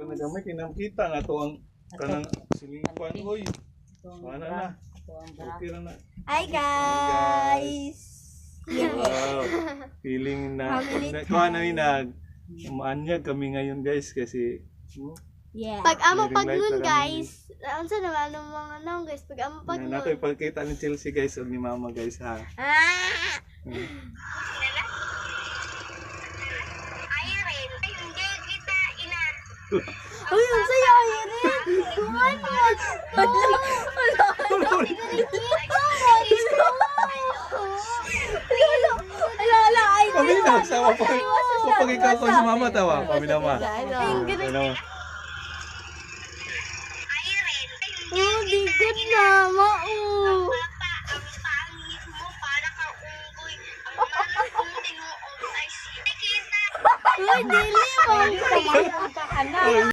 Nagamay kinamkita nga to ang kanang silingkuan oy. Mana na. Okay ra na. Hi guys! Wow. Feeling na kuha na nag maanyag kami ngayon guys kasi Yeah. Pag amo Very light pagnon lang guys, unsa naman ang mga naong guys pag amo na pagnon. nato ipakita ni Chelsea guys o ni Mama guys ha. Ah! Uy, unsa ya ire? Kuan mo. Ala, ay. Kami na sa pag ikaw ko sa Mama tawa. Kami na ma. Kami na ma. Oh, di good na, mao. Uy, dili mo.